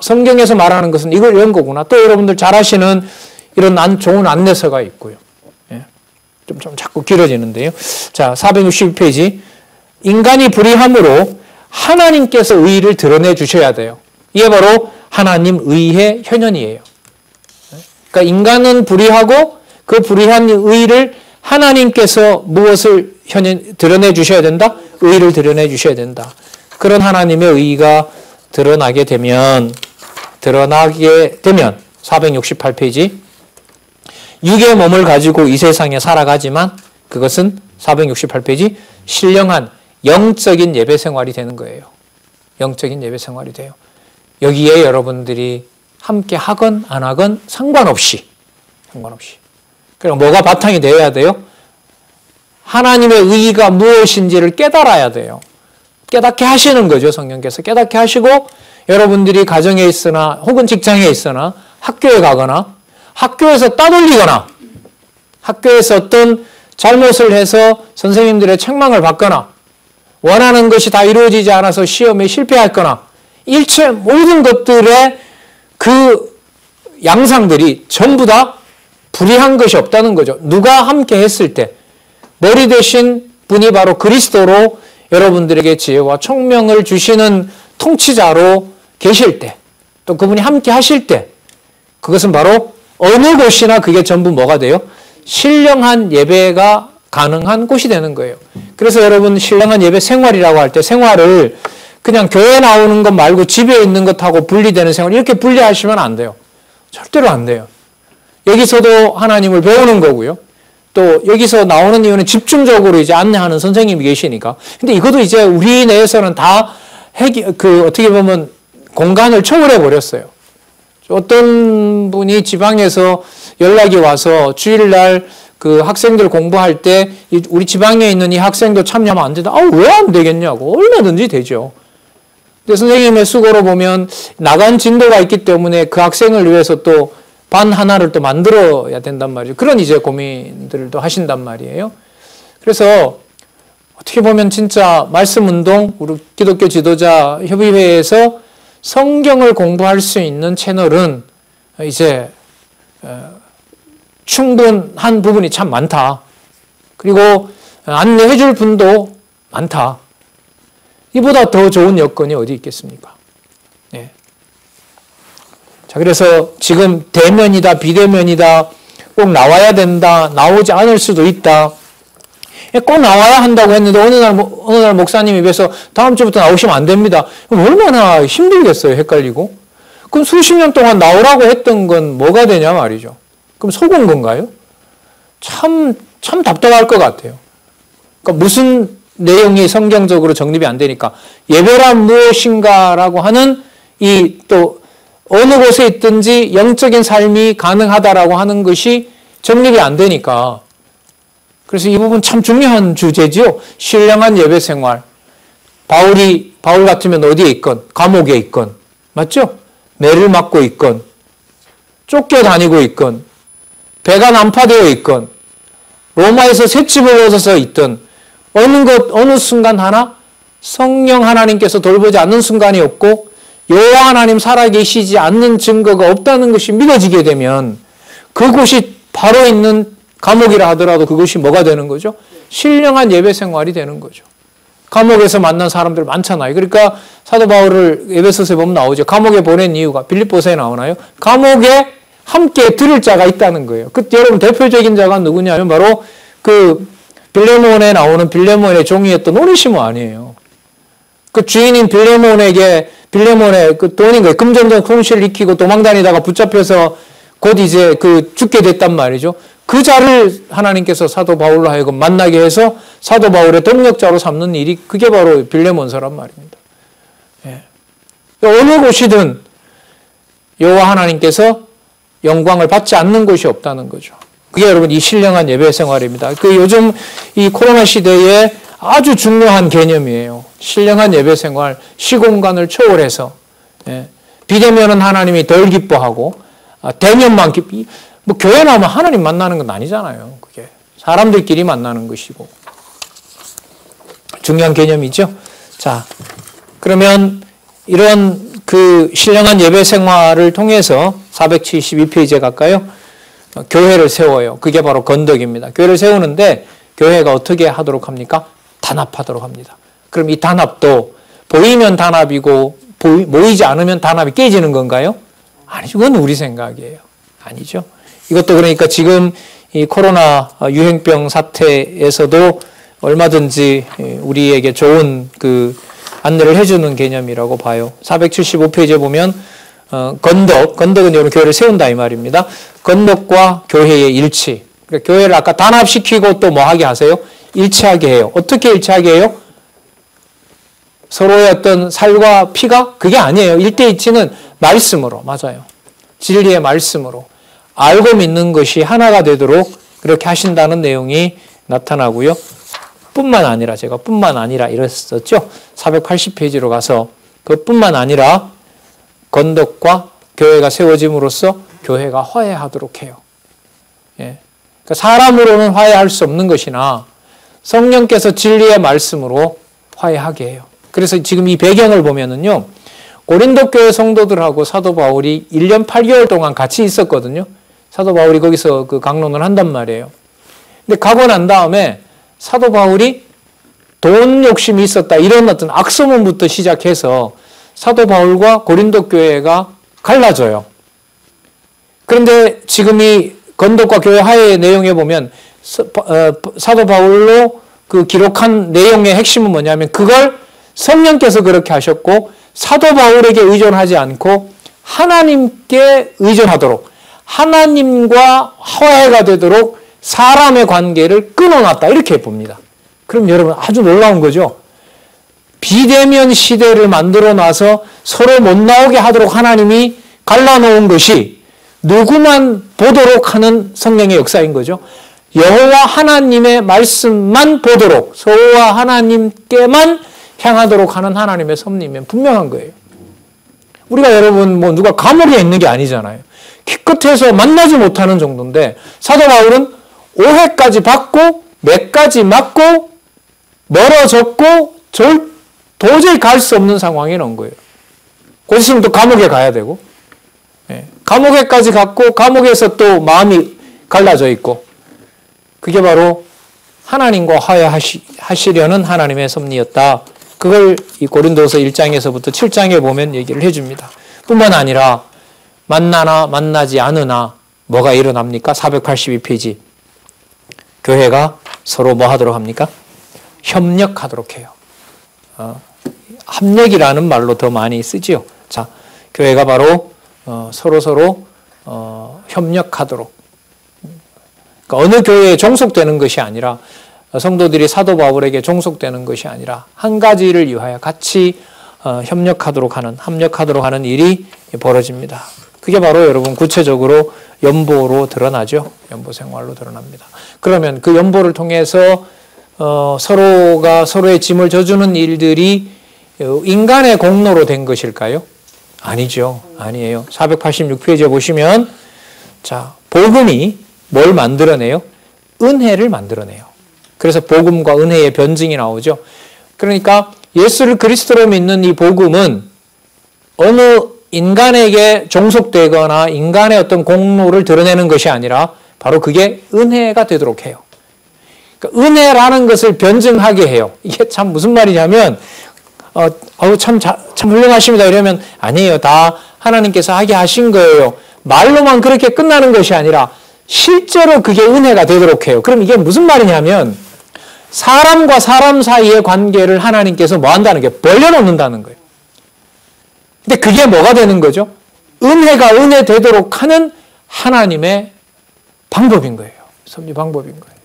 성경에서 말하는 것은 이런 거구나. 또 여러분들 잘 아시는 이런 좋은 안내서가 있고요. 좀 자꾸 길어지는데요. 자, 461페이지. 인간이 불의함으로 하나님께서 의의를 드러내 주셔야 돼요. 이게 바로 하나님 의의 현현이에요. 그러니까 인간은 불의하고 그 불의한 의의를 하나님께서 무엇을 드러내 주셔야 된다? 의의를 드러내 주셔야 된다. 그런 하나님의 의의가 드러나게 되면 468페이지. 육의 몸을 가지고 이 세상에 살아가지만 그것은 468페이지 신령한 영적인 예배 생활이 되는 거예요. 영적인 예배 생활이 돼요. 여기에 여러분들이 함께 하건 안 하건 상관없이. 그럼 뭐가 바탕이 되어야 돼요? 하나님의 의의가 무엇인지를 깨달아야 돼요. 깨닫게 하시는 거죠. 성령께서 깨닫게 하시고 여러분들이 가정에 있으나 혹은 직장에 있으나 학교에 가거나 학교에서 따돌리거나 학교에서 어떤 잘못을 해서 선생님들의 책망을 받거나 원하는 것이 다 이루어지지 않아서 시험에 실패했거나 일체 모든 것들의 그 양상들이 전부 다 불의한 것이 없다는 거죠. 누가 함께 했을 때 머리 대신 분이 바로 그리스도로 여러분들에게 지혜와 총명을 주시는 통치자로 계실 때 또 그분이 함께 하실 때 그것은 바로 어느 곳이나 그게 전부 뭐가 돼요? 신령한 예배가 가능한 곳이 되는 거예요. 그래서 여러분 신령한 예배 생활이라고 할 때 생활을 그냥 교회 나오는 것 말고 집에 있는 것하고 분리되는 생활 이렇게 분리하시면 안 돼요. 절대로 안 돼요. 여기서도 하나님을 배우는 거고요. 또 여기서 나오는 이유는 집중적으로 이제 안내하는 선생님이 계시니까. 근데 이것도 이제 우리 내에서는 다 어떻게 보면 공간을 초월해 버렸어요. 어떤 분이 지방에서 연락이 와서 주일날 그 학생들 공부할 때 우리 지방에 있는 이 학생도 참여하면 안 된다. 왜 안 되겠냐고. 얼마든지 되죠. 근데 선생님의 수고로 보면 나간 진도가 있기 때문에 그 학생을 위해서 또 반 하나를 또 만들어야 된단 말이죠. 그런 이제 고민들도 하신단 말이에요. 그래서 어떻게 보면 진짜 말씀운동, 우리 기독교 지도자 협의회에서 성경을 공부할 수 있는 채널은 이제 충분한 부분이 참 많다. 그리고 안내해 줄 분도 많다. 이보다 더 좋은 여건이 어디 있겠습니까? 네. 자, 그래서 지금 대면이다, 비대면이다, 꼭 나와야 된다, 나오지 않을 수도 있다. 꼭 나와야 한다고 했는데 어느 날 목사님 입에서 다음 주부터 나오시면 안 됩니다. 얼마나 힘들겠어요, 헷갈리고. 그럼 수십 년 동안 나오라고 했던 건 뭐가 되냐 말이죠. 그럼 속은 건가요? 참 답답할 것 같아요. 그러니까 무슨 내용이 성경적으로 정립이 안 되니까 예배란 무엇인가라고 하는 이 또 어느 곳에 있든지 영적인 삶이 가능하다라고 하는 것이 정립이 안 되니까 그래서 이 부분 참 중요한 주제지요. 신령한 예배 생활. 바울 같으면 어디에 있건 감옥에 있건 맞죠? 매를 맞고 있건 쫓겨다니고 있건 배가 난파되어 있건 로마에서 새집을 얻어서 있든 어느 순간 하나 성령 하나님께서 돌보지 않는 순간이 없고 여호와 하나님 살아계시지 않는 증거가 없다는 것이 믿어지게 되면 그곳이 바로 있는 감옥이라 하더라도 그것이 뭐가 되는 거죠? 신령한 예배 생활이 되는 거죠. 감옥에서 만난 사람들 많잖아요. 그러니까 사도 바울을 에베소서에 보면 나오죠. 감옥에 보낸 이유가 빌립보서에 나오나요? 감옥에 함께 들을 자가 있다는 거예요. 여러분 대표적인 자가 누구냐면 바로 그 빌레몬에 나오는 빌레몬의 종이었던 오네시모 아니에요. 그 주인인 빌레몬의 그 돈인 거예요. 금전적 손실을 익히고 도망다니다가 붙잡혀서 곧 이제 죽게 됐단 말이죠. 그 자를 하나님께서 사도 바울로 하여금 만나게 해서 사도 바울의 동력자로 삼는 일이 그게 바로 빌레몬서란 말입니다. 예. 어느 곳이든 여호와 하나님께서 영광을 받지 않는 곳이 없다는 거죠. 그게 여러분 이 신령한 예배 생활입니다. 요즘 이 코로나 시대에 아주 중요한 개념이에요. 신령한 예배 생활, 시공간을 초월해서 비대면은 하나님이 덜 기뻐하고 대면만 교회 나오면 하나님 만나는 건 아니잖아요. 그게 사람들끼리 만나는 것이고 중요한 개념이죠. 자, 그러면 이런 신령한 예배 생활을 통해서 472페이지에 갈까요? 교회를 세워요. 그게 바로 건덕입니다. 교회를 세우는데 교회가 어떻게 하도록 합니까? 단합하도록 합니다. 그럼 이 단합도 보이면 단합이고 모이지 않으면 단합이 깨지는 건가요? 아니죠. 그건 우리 생각이에요. 아니죠. 이것도 그러니까 지금 이 코로나 유행병 사태에서도 얼마든지 우리에게 좋은 안내를 해주는 개념이라고 봐요. 475페이지에 보면 건덕은 여러분 교회를 세운다 이 말입니다. 건덕과 교회의 일치. 그러니까 교회를 아까 단합시키고 또 뭐 하게 하세요? 일치하게 해요. 어떻게 일치하게 해요? 서로의 어떤 살과 피가 그게 아니에요. 일대일치는 말씀으로 맞아요. 진리의 말씀으로 알고 믿는 것이 하나가 되도록 그렇게 하신다는 내용이 나타나고요. 뿐만 아니라 이랬었죠. 480페이지로 가서 그뿐만 아니라 건덕과 교회가 세워짐으로써 교회가 화해하도록 해요. 예. 그러니까 사람으로는 화해할 수 없는 것이나 성령께서 진리의 말씀으로 화해하게 해요. 그래서 지금 이 배경을 보면은요. 고린도 교회 성도들하고 사도 바울이 1년 8개월 동안 같이 있었거든요. 사도 바울이 거기서 강론을 한단 말이에요. 근데 가고 난 다음에 사도 바울이 돈 욕심이 있었다 이런 어떤 악소문부터 시작해서 사도 바울과 고린도 교회가 갈라져요. 그런데 지금 이 건덕과 교회 화해의 내용에 보면 사도 바울로 기록한 내용의 핵심은 뭐냐면 그걸 성령께서 그렇게 하셨고 사도 바울에게 의존하지 않고 하나님께 의존하도록 하나님과 화해가 되도록 사람의 관계를 끊어놨다 이렇게 봅니다. 그럼 여러분 아주 놀라운 거죠. 비대면 시대를 만들어 놔서 서로 못 나오게 하도록 하나님이 갈라놓은 것이 누구만 보도록 하는 성령의 역사인 거죠. 여호와 하나님의 말씀만 보도록 여호와 하나님께만 향하도록 하는 하나님의 섭리면 분명한 거예요. 우리가 여러분 누가 감옥에 있는 게 아니잖아요. 기껏해서 만나지 못하는 정도인데 사도 바울은 오해까지 받고 매까지 맞고 멀어졌고 도저히 갈 수 없는 상황에 놓은 거예요. 곧 있으면 또 감옥에 가야 되고 감옥에까지 갔고 감옥에서 또 마음이 갈라져 있고 그게 바로 하나님과 화해하시려는 하나님의 섭리였다. 그걸 이 고린도서 1장에서부터 7장에 보면 얘기를 해줍니다. 뿐만 아니라 만나나 만나지 않으나 뭐가 일어납니까? 482페이지. 교회가 서로 뭐 하도록 합니까? 협력하도록 해요. 합력이라는 말로 더 많이 쓰지요. 자, 교회가 바로 서로 협력하도록. 그러니까 어느 교회에 종속되는 것이 아니라 성도들이 사도 바울에게 종속되는 것이 아니라 한 가지를 위하여 같이 협력하도록 하는 일이 벌어집니다. 그게 바로 여러분 구체적으로 연보로 드러나죠. 연보 생활로 드러납니다. 그러면 그 연보를 통해서 서로가 서로의 짐을 져주는 일들이 인간의 공로로 된 것일까요? 아니죠. 아니에요. 486페이지에 보시면 자, 복음이 뭘 만들어내요? 은혜를 만들어내요. 그래서 복음과 은혜의 변증이 나오죠. 그러니까 예수를 그리스도로 믿는 이 복음은 어느 인간에게 종속되거나 인간의 어떤 공로를 드러내는 것이 아니라 바로 그게 은혜가 되도록 해요. 그러니까 은혜라는 것을 변증하게 해요. 이게 참 무슨 말이냐면 참 훌륭하십니다 이러면 아니에요. 다 하나님께서 하게 하신 거예요. 말로만 그렇게 끝나는 것이 아니라 실제로 그게 은혜가 되도록 해요. 그럼 이게 무슨 말이냐면 사람과 사람 사이의 관계를 하나님께서 뭐 한다는 게 벌려놓는다는 거예요. 근데 그게 뭐가 되는 거죠? 은혜가 은혜 되도록 하는 하나님의 방법인 거예요. 섭리 방법인 거예요.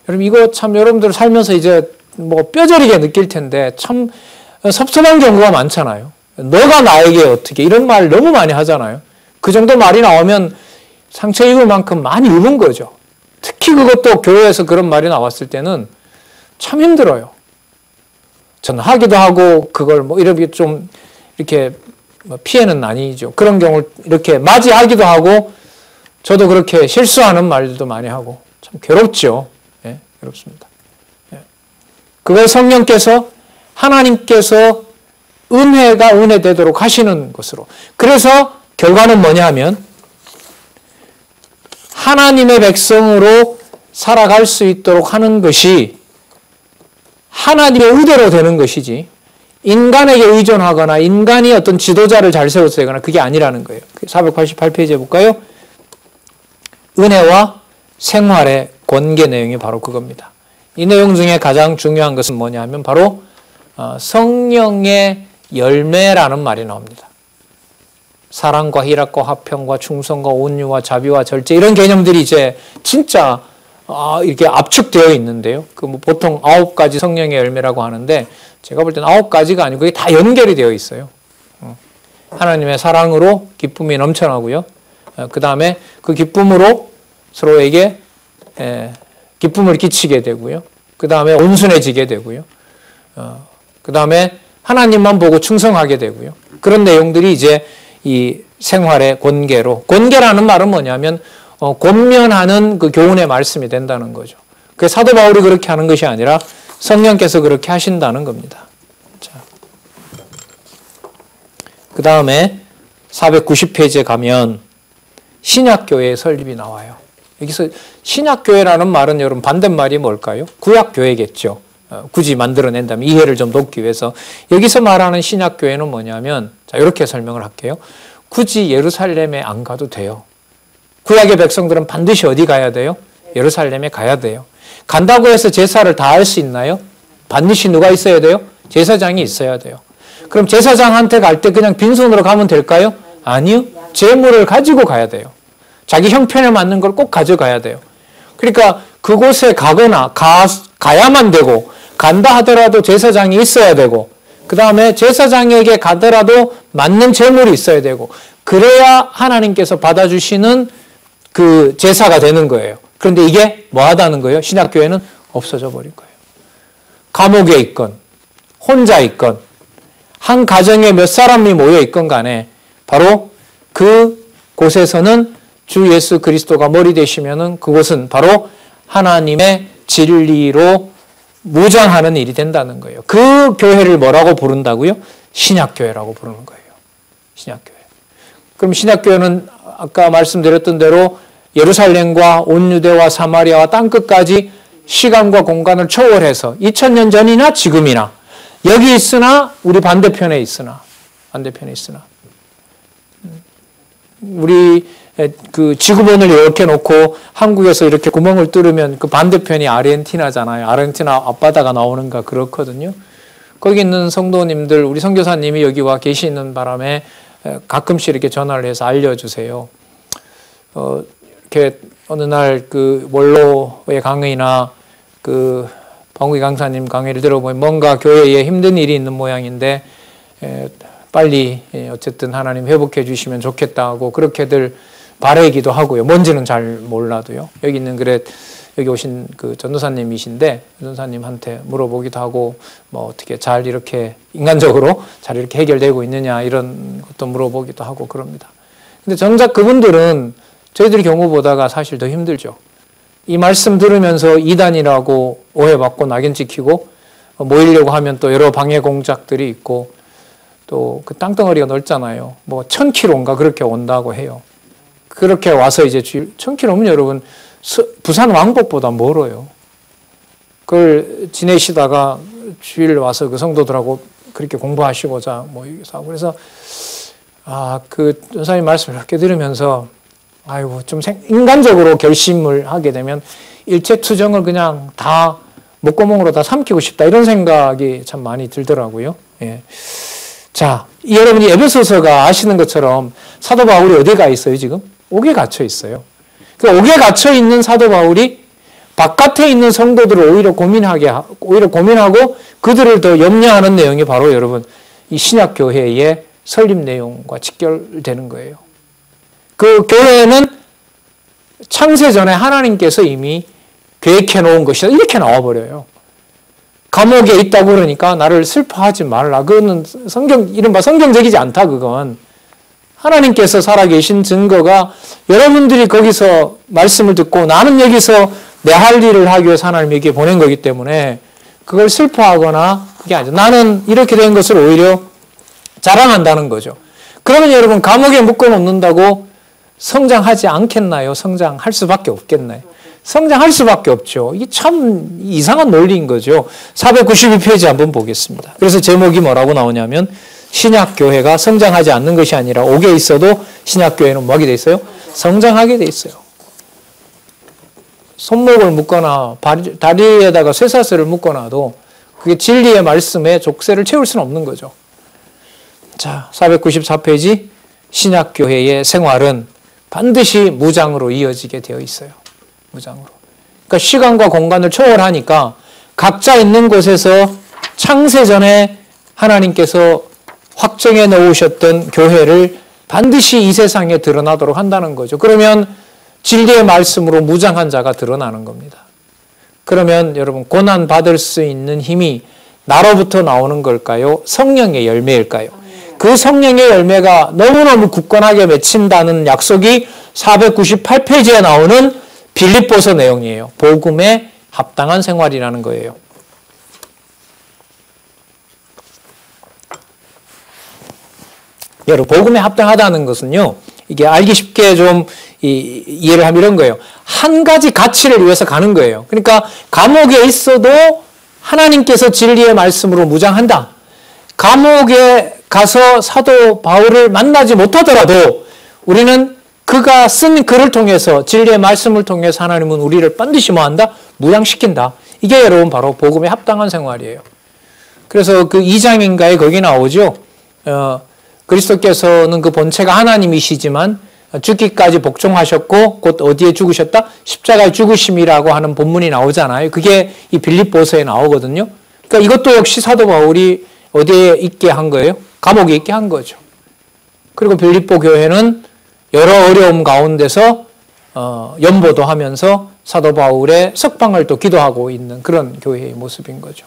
여러분 이거 참 여러분들 살면서 이제 뭐 뼈저리게 느낄 텐데 참 섭섭한 경우가 많잖아요. 너가 나에게 어떻게 이런 말 너무 많이 하잖아요. 그 정도 말이 나오면 상처 입을 만큼 많이 입은 거죠. 특히 그것도 교회에서 그런 말이 나왔을 때는 참 힘들어요. 저는 하기도 하고 그걸 뭐 이렇게 좀 이렇게 피해는 아니죠. 그런 경우를 이렇게 맞이하기도 하고 저도 그렇게 실수하는 말들도 많이 하고 참 괴롭죠. 예, 괴롭습니다. 예. 그걸 성령께서 하나님께서 은혜가 은혜되도록 하시는 것으로. 그래서 결과는 뭐냐 하면 하나님의 백성으로 살아갈 수 있도록 하는 것이 하나님의 의대로 되는 것이지 인간에게 의존하거나 인간이 어떤 지도자를 잘 세워서 되거나 그게 아니라는 거예요. 488페이지에 볼까요? 은혜와 생활의 권계 내용이 바로 그겁니다. 이 내용 중에 가장 중요한 것은 뭐냐면 바로 성령의 열매라는 말이 나옵니다. 사랑과 희락과 화평과 충성과 온유와 자비와 절제 이런 개념들이 이제 진짜 이렇게 압축되어 있는데요. 그 뭐 보통 9가지 성령의 열매라고 하는데 제가 볼 때는 9가지가 아니고 그게 다 연결이 되어 있어요. 하나님의 사랑으로 기쁨이 넘쳐나고요. 그 다음에 그 기쁨으로 서로에게 기쁨을 끼치게 되고요. 그 다음에 온순해지게 되고요. 그 다음에 하나님만 보고 충성하게 되고요. 그런 내용들이 이제 이 생활의 권계로, 권계라는 말은 뭐냐면 권면하는 그 교훈의 말씀이 된다는 거죠. 그 사도 바울이 그렇게 하는 것이 아니라 성령께서 그렇게 하신다는 겁니다. 자, 그 다음에 490페이지에 가면 신약교회의 설립이 나와요. 여기서 신약교회라는 말은 여러분 반대말이 뭘까요? 구약교회겠죠. 굳이 만들어낸다면 이해를 좀 돕기 위해서 여기서 말하는 신약교회는 뭐냐면 자 이렇게 설명을 할게요. 굳이 예루살렘에 안 가도 돼요. 구약의 백성들은 반드시 어디 가야 돼요? 예루살렘에 가야 돼요. 간다고 해서 제사를 다 할 수 있나요? 반드시 누가 있어야 돼요? 제사장이 있어야 돼요. 그럼 제사장한테 갈 때 그냥 빈손으로 가면 될까요? 아니요. 제물을 가지고 가야 돼요. 자기 형편에 맞는 걸 꼭 가져가야 돼요. 그러니까 그곳에 가거나 가야만 되고 간다 하더라도 제사장이 있어야 되고 그 다음에 제사장에게 가더라도 맞는 제물이 있어야 되고 그래야 하나님께서 받아주시는 그 제사가 되는 거예요. 그런데 이게 뭐 하다는 거예요? 신약교회는 없어져 버린 거예요. 감옥에 있건 혼자 있건 한 가정에 몇 사람이 모여 있건 간에 바로 그 곳에서는 주 예수 그리스도가 머리 되시면은 그곳은 바로 하나님의 진리로 무장하는 일이 된다는 거예요. 그 교회를 뭐라고 부른다고요? 신약교회라고 부르는 거예요. 신약교회. 그럼 신약교회는 아까 말씀드렸던 대로 예루살렘과 온 유대와 사마리아와 땅끝까지 시간과 공간을 초월해서 2000년 전이나 지금이나 여기 있으나 우리 반대편에 있으나 우리 그 지구본을 이렇게 놓고 한국에서 이렇게 구멍을 뚫으면 그 반대편이 아르헨티나잖아요. 아르헨티나 앞바다가 나오는가 그렇거든요. 거기 있는 성도님들, 우리 선교사님이 여기 와 계시는 바람에 가끔씩 이렇게 전화를 해서 알려주세요. 이렇게 어느 날 그 원로의 강의나 그 방위 강사님 강의를 들어보면 뭔가 교회에 힘든 일이 있는 모양인데 빨리 어쨌든 하나님 회복해 주시면 좋겠다고 그렇게들 바라기도 하고요. 뭔지는 잘 몰라도요. 여기 있는 여기 오신 그 전도사님이신데 전도사님한테 물어보기도 하고 뭐 어떻게 잘 이렇게 인간적으로 잘 이렇게 해결되고 있느냐 이런 것도 물어보기도 하고 그럽니다. 근데 정작 그분들은 저희들이 경우 보다가 사실 더 힘들죠. 이 말씀 들으면서 이단이라고 오해받고 낙인 찍히고 모이려고 하면 또 여러 방해 공작들이 있고 또 그 땅덩어리가 넓잖아요. 뭐 1000km인가 그렇게 온다고 해요. 그렇게 와서 이제 1000km면 여러분 부산 왕복보다 멀어요. 그걸 지내시다가 주일 와서 그 성도들하고 그렇게 공부하시고자 뭐 여기서 하고 그래서 그 전사님 말씀을 이렇게 들으면서 아이고 좀 인간적으로 결심을 하게 되면 일체투정을 그냥 다 목구멍으로 다 삼키고 싶다 이런 생각이 참 많이 들더라고요. 예. 자, 여러분이 에베소서가 아시는 것처럼 사도 바울이 어디에 가 있어요 지금? 옥에 갇혀 있어요. 그 옥에 갇혀 있는 사도 바울이 바깥에 있는 성도들을 오히려 고민하고 그들을 더 염려하는 내용이 바로 여러분 이 신약 교회의 설립 내용과 직결되는 거예요. 그 교회는 창세 전에 하나님께서 이미 계획해 놓은 것이다 이렇게 나와버려요. 감옥에 있다고 그러니까 나를 슬퍼하지 말라. 그거는 이른바 성경적이지 않다 그건. 하나님께서 살아계신 증거가 여러분들이 거기서 말씀을 듣고 나는 여기서 내 할 일을 하기 위해서 하나님에게 보낸 거기 때문에 그걸 슬퍼하거나 그게 아니죠. 나는 이렇게 된 것을 오히려 자랑한다는 거죠. 그러면 여러분 감옥에 묶어놓는다고 성장하지 않겠나요? 성장할 수밖에 없겠나요? 성장할 수밖에 없죠. 이게 참 이상한 논리인 거죠. 492페이지 한번 보겠습니다. 그래서 제목이 뭐라고 나오냐면 신약교회가 성장하지 않는 것이 아니라 옥에 있어도 신약교회는 뭐하게 돼 있어요? 성장하게 돼 있어요. 손목을 묶거나 다리에다가 쇠사슬을 묶어놔도 그게 진리의 말씀에 족쇄를 채울 수는 없는 거죠. 자, 494페이지 신약교회의 생활은 반드시 무장으로 이어지게 되어 있어요. 무장으로. 그러니까 시간과 공간을 초월하니까 각자 있는 곳에서 창세전에 하나님께서 확정해 놓으셨던 교회를 반드시 이 세상에 드러나도록 한다는 거죠. 그러면 진리의 말씀으로 무장한 자가 드러나는 겁니다. 그러면 여러분 고난 받을 수 있는 힘이 나로부터 나오는 걸까요? 성령의 열매일까요? 그 성령의 열매가 너무너무 굳건하게 맺힌다는 약속이 498페이지에 나오는 빌립보서 내용이에요. 복음에 합당한 생활이라는 거예요. 여러분 복음에 합당하다는 것은요. 이게 알기 쉽게 좀 이해를 하면 이런 거예요. 한 가지 가치를 위해서 가는 거예요. 그러니까 감옥에 있어도 하나님께서 진리의 말씀으로 무장한다. 감옥에 가서 사도 바울을 만나지 못하더라도 우리는 그가 쓴 글을 통해서 진리의 말씀을 통해서 하나님은 우리를 반드시 뭐한다? 무장시킨다. 이게 여러분 바로 복음에 합당한 생활이에요. 그래서 그 2장인가에 거기 나오죠. 그리스도께서는 그 본체가 하나님이시지만 죽기까지 복종하셨고 곧 어디에 죽으셨다? 십자가에 죽으심이라고 하는 본문이 나오잖아요. 그게 이 빌립보서에 나오거든요. 그러니까 이것도 역시 사도 바울이 어디에 있게 한 거예요? 감옥에 있게 한 거죠. 그리고 빌립보 교회는 여러 어려움 가운데서 연보도 하면서 사도 바울의 석방을 또 기도하고 있는 그런 교회의 모습인 거죠.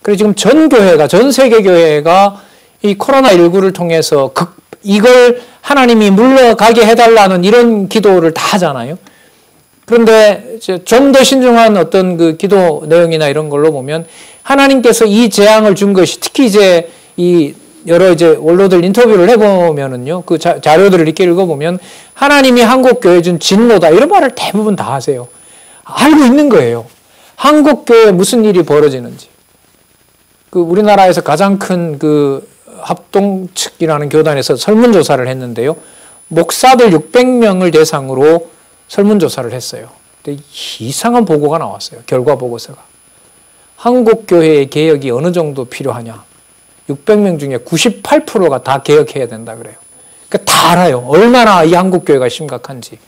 그래서 지금 전 교회가, 전 세계 교회가 이 코로나19를 통해서 이걸 하나님이 물러가게 해달라는 이런 기도를 다 하잖아요. 그런데 좀 더 신중한 어떤 그 기도 내용이나 이런 걸로 보면 하나님께서 이 재앙을 준 것이 특히 이제 이 여러 이제 원로들 인터뷰를 해보면은요, 그 자료들을 이렇게 읽어보면 하나님이 한국 교회에 준 진노다 이런 말을 대부분 다 하세요. 알고 있는 거예요. 한국 교회에 무슨 일이 벌어지는지. 그 우리나라에서 가장 큰 그 합동 측이라는 교단에서 설문조사를 했는데요. 목사들 600명을 대상으로 설문조사를 했어요. 근데 이상한 보고가 나왔어요. 결과 보고서가. 한국교회의 개혁이 어느 정도 필요하냐. 600명 중에 98%가 다 개혁해야 된다 그래요. 그러니까 다 알아요. 얼마나 이 한국교회가 심각한지.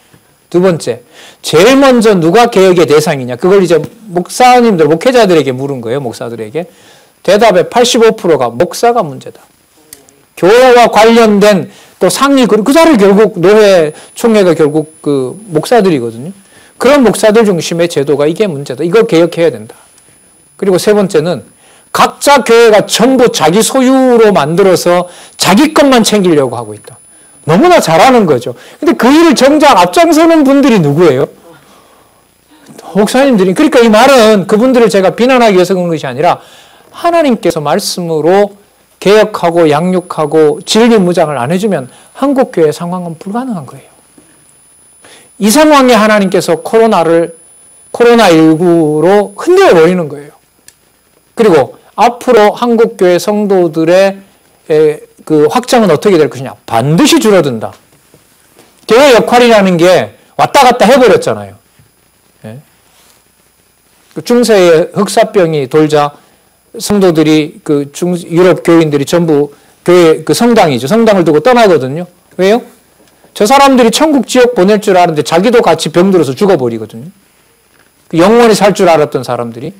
두 번째, 제일 먼저 누가 개혁의 대상이냐. 그걸 이제 목사님들, 목회자들에게 물은 거예요. 목사들에게. 대답의 85%가 목사가 문제다. 교회와 관련된 또 상위, 그 자리 결국 노회 총회가 결국 그 목사들이거든요. 그런 목사들 중심의 제도가 이게 문제다. 이걸 개혁해야 된다. 그리고 세 번째는 각자 교회가 전부 자기 소유로 만들어서 자기 것만 챙기려고 하고 있다. 너무나 잘하는 거죠. 근데 그 일을 정작 앞장서는 분들이 누구예요? 목사님들이. 그러니까 이 말은 그분들을 제가 비난하기 위해서 그런 것이 아니라 하나님께서 말씀으로 개혁하고 양육하고 진리 무장을 안 해주면 한국교회 상황은 불가능한 거예요. 이 상황에 하나님께서 코로나19로 흔들어 버리는 거예요. 그리고 앞으로 한국교회 성도들의 그 확장은 어떻게 될 것이냐. 반드시 줄어든다. 교회 역할이라는 게 왔다 갔다 해버렸잖아요. 예? 그 중세에 흑사병이 돌자 성도들이 유럽 교인들이 전부 교회 그 성당이죠. 성당을 두고 떠나거든요. 왜요? 저 사람들이 천국 지옥 보낼 줄 아는데 자기도 같이 병들어서 죽어버리거든요. 영원히 살 줄 알았던 사람들이.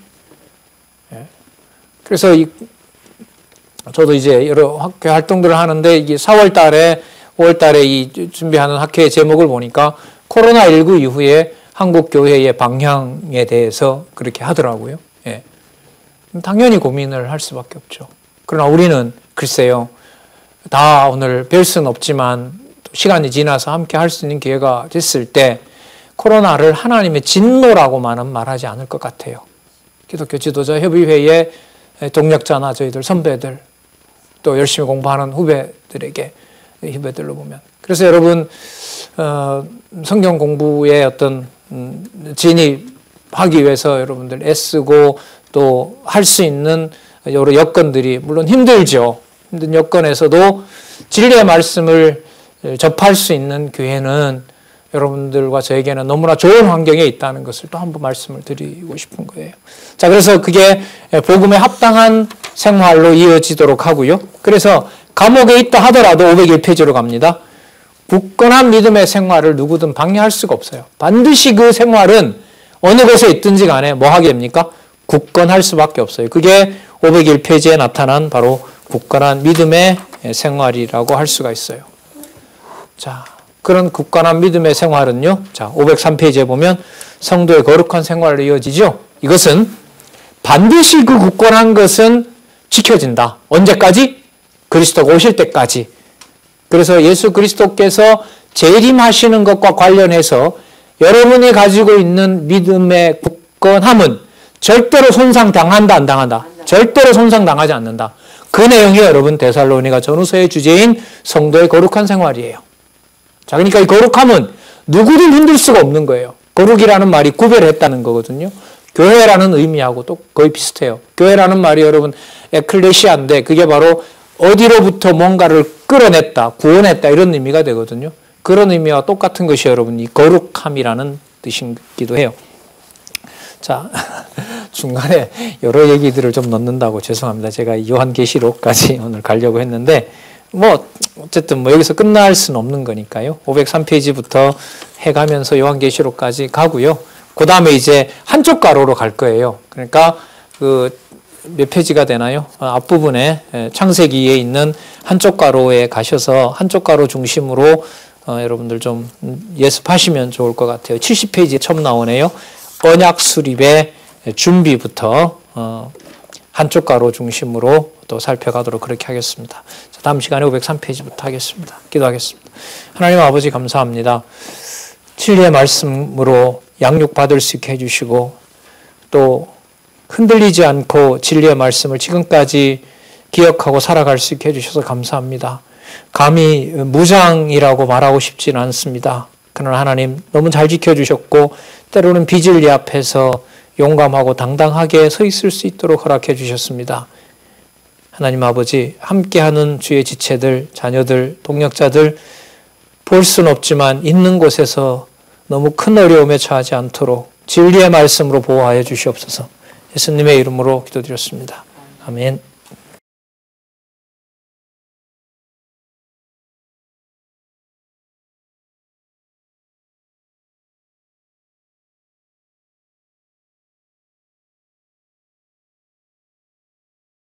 예. 그래서 저도 이제 여러 학회 활동들을 하는데 이게 4월 달에 5월 달에 이 준비하는 학회 제목을 보니까 코로나19 이후에 한국 교회의 방향에 대해서 그렇게 하더라고요. 예. 당연히 고민을 할 수밖에 없죠. 그러나 우리는 글쎄요. 다 오늘 뵐 수는 없지만 시간이 지나서 함께 할 수 있는 기회가 됐을 때 코로나를 하나님의 진노라고만은 말하지 않을 것 같아요. 기독교 지도자 협의회의 동력자나 저희들 선배들 또 열심히 공부하는 후배들로 보면. 그래서 여러분 성경 공부에 어떤 진입하기 위해서 여러분들 애쓰고 또 할 수 있는 여러 여건들이 물론 힘들죠. 힘든 여건에서도 진리의 말씀을 접할 수 있는 교회는 여러분들과 저에게는 너무나 좋은 환경에 있다는 것을 또 한번 말씀을 드리고 싶은 거예요. 자, 그래서 그게 복음에 합당한 생활로 이어지도록 하고요. 그래서 감옥에 있다 하더라도 501페이지로 갑니다. 굳건한 믿음의 생활을 누구든 방해할 수가 없어요. 반드시 그 생활은 어느 곳에 있든지 간에 뭐 하게 됩니까? 굳건할 수밖에 없어요. 그게 501페이지에 나타난 바로 굳건한 믿음의 생활이라고 할 수가 있어요. 자, 그런 굳건한 믿음의 생활은요. 자, 503페이지에 보면 성도의 거룩한 생활로 이어지죠. 이것은 반드시 그 굳건한 것은 지켜진다. 언제까지? 그리스도가 오실 때까지. 그래서 예수 그리스도께서 재림하시는 것과 관련해서 여러분이 가지고 있는 믿음의 굳건함은 절대로 손상당한다, 안 당한다? 절대로 손상당하지 않는다. 그 내용이 여러분 데살로니가 전후서의 주제인 성도의 거룩한 생활이에요. 자, 그러니까 이 거룩함은 누구든 흔들 수가 없는 거예요. 거룩이라는 말이 구별했다는 거거든요. 교회라는 의미하고 또 거의 비슷해요. 교회라는 말이 여러분 에클레시아인데 그게 바로 어디로부터 뭔가를 끌어냈다, 구원했다 이런 의미가 되거든요. 그런 의미와 똑같은 것이 여러분 이 거룩함이라는 뜻이기도 해요. 자, 중간에 여러 얘기들을 좀 넣는다고 죄송합니다. 제가 요한계시록까지 오늘 가려고 했는데 어쨌든 여기서 끝날 수는 없는 거니까요. 503페이지부터 해가면서 요한계시록까지 가고요. 그 다음에 이제 한쪽 가로로 갈 거예요. 그러니까 몇 페이지가 되나요? 앞부분에 창세기에 있는 한쪽 가로에 가셔서 한쪽 가로 중심으로 여러분들 좀 예습하시면 좋을 것 같아요. 70페이지에 처음 나오네요. 언약 수립의 준비부터 한쪽 가로 중심으로 또 살펴가도록 그렇게 하겠습니다. 자, 다음 시간에 503페이지부터 하겠습니다. 기도하겠습니다. 하나님 아버지 감사합니다. 진리의 말씀으로 양육받을 수 있게 해주시고 또 흔들리지 않고 진리의 말씀을 지금까지 기억하고 살아갈 수 있게 해주셔서 감사합니다. 감히 무장이라고 말하고 싶지는 않습니다. 그러나 하나님 너무 잘 지켜주셨고 때로는 비진리 앞에서 용감하고 당당하게 서 있을 수 있도록 허락해 주셨습니다. 하나님 아버지 함께하는 주의 지체들, 자녀들, 동역자들 볼 수는 없지만 있는 곳에서 너무 큰 어려움에 처하지 않도록 진리의 말씀으로 보호하여 주시옵소서. 예수님의 이름으로 기도드렸습니다. 아멘.